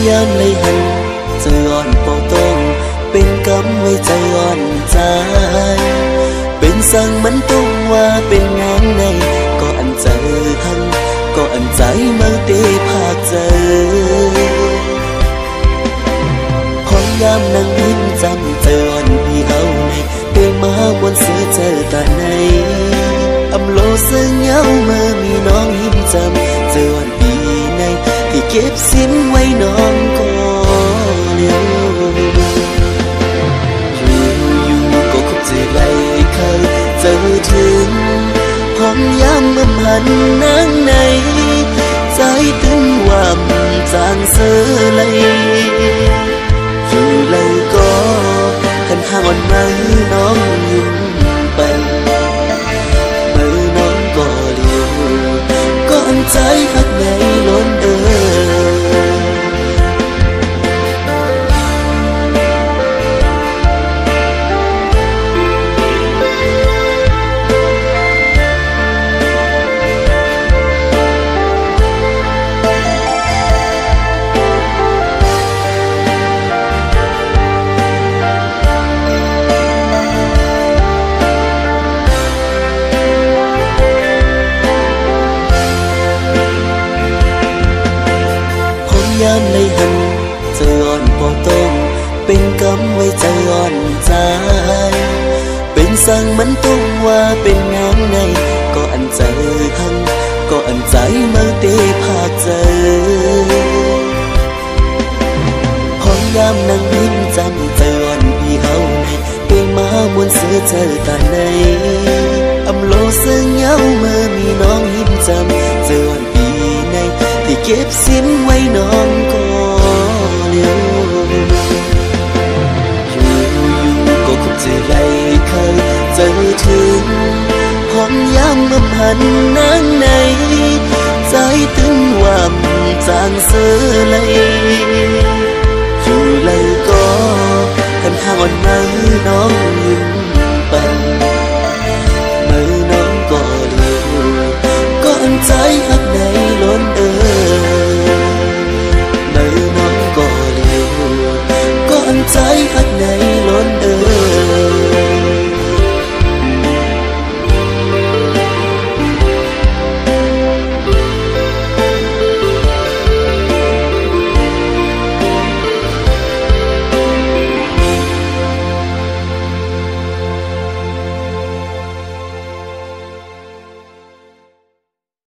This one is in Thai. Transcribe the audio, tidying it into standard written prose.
ยามในหันเจออ่อนปอตรงเป็นกำไว้ใจอ่อนใจเป็นสั่งมันต้องว่าเป็นงานในก็อันเจอหันก็อันใจมาเตะภาคเจอพอยามนั่งยิ้มจำเจออ่อนพี่เอาในเดินมาบนเสือเจอตาในอำโลซึ่งเย้าเมื่อมีน้องยิ้มจำเจออ่อนพี่ในที่เก็บสิ้นไว้น้องก็เลี้ยวอยู่ก็คงจะไกลเคยเจอถึงพร้อมย้ำมั่มหันนั่งในใจตึงว่าจางเสือเลยอยู่เลยก็ขันห่างอ่อนมาน้องยิ้มไปเมื่อน้องก็เลี้ยวก็อันใจหักในล้นยามในหันเจออ่อนปอตรงเป็นกำไว้ใจอ่อนใจเป็นสั่งมันต้องว่าเป็นงานในก็อันเจอหันก็อันใจมาเตะภาคเจอพอยามนั่งยิ้มจำเจออ่อนพี่เฮาในเป็นมามวนเสือเจอตาในอำโลซึ่งเย้าเมื่อมีน้องยิ้มจำเจออ่อนพี่ในที่เก็บสิ้นไว้น้องก็เลี้ยวอยู่ก็คงจะไกลเคยเจอถึงพร้อมย้ำมั่มหันนั่งในใจตึงว่าจางเสือเลยอยู่เลยก็ขันห่างอ่อนมาน้อง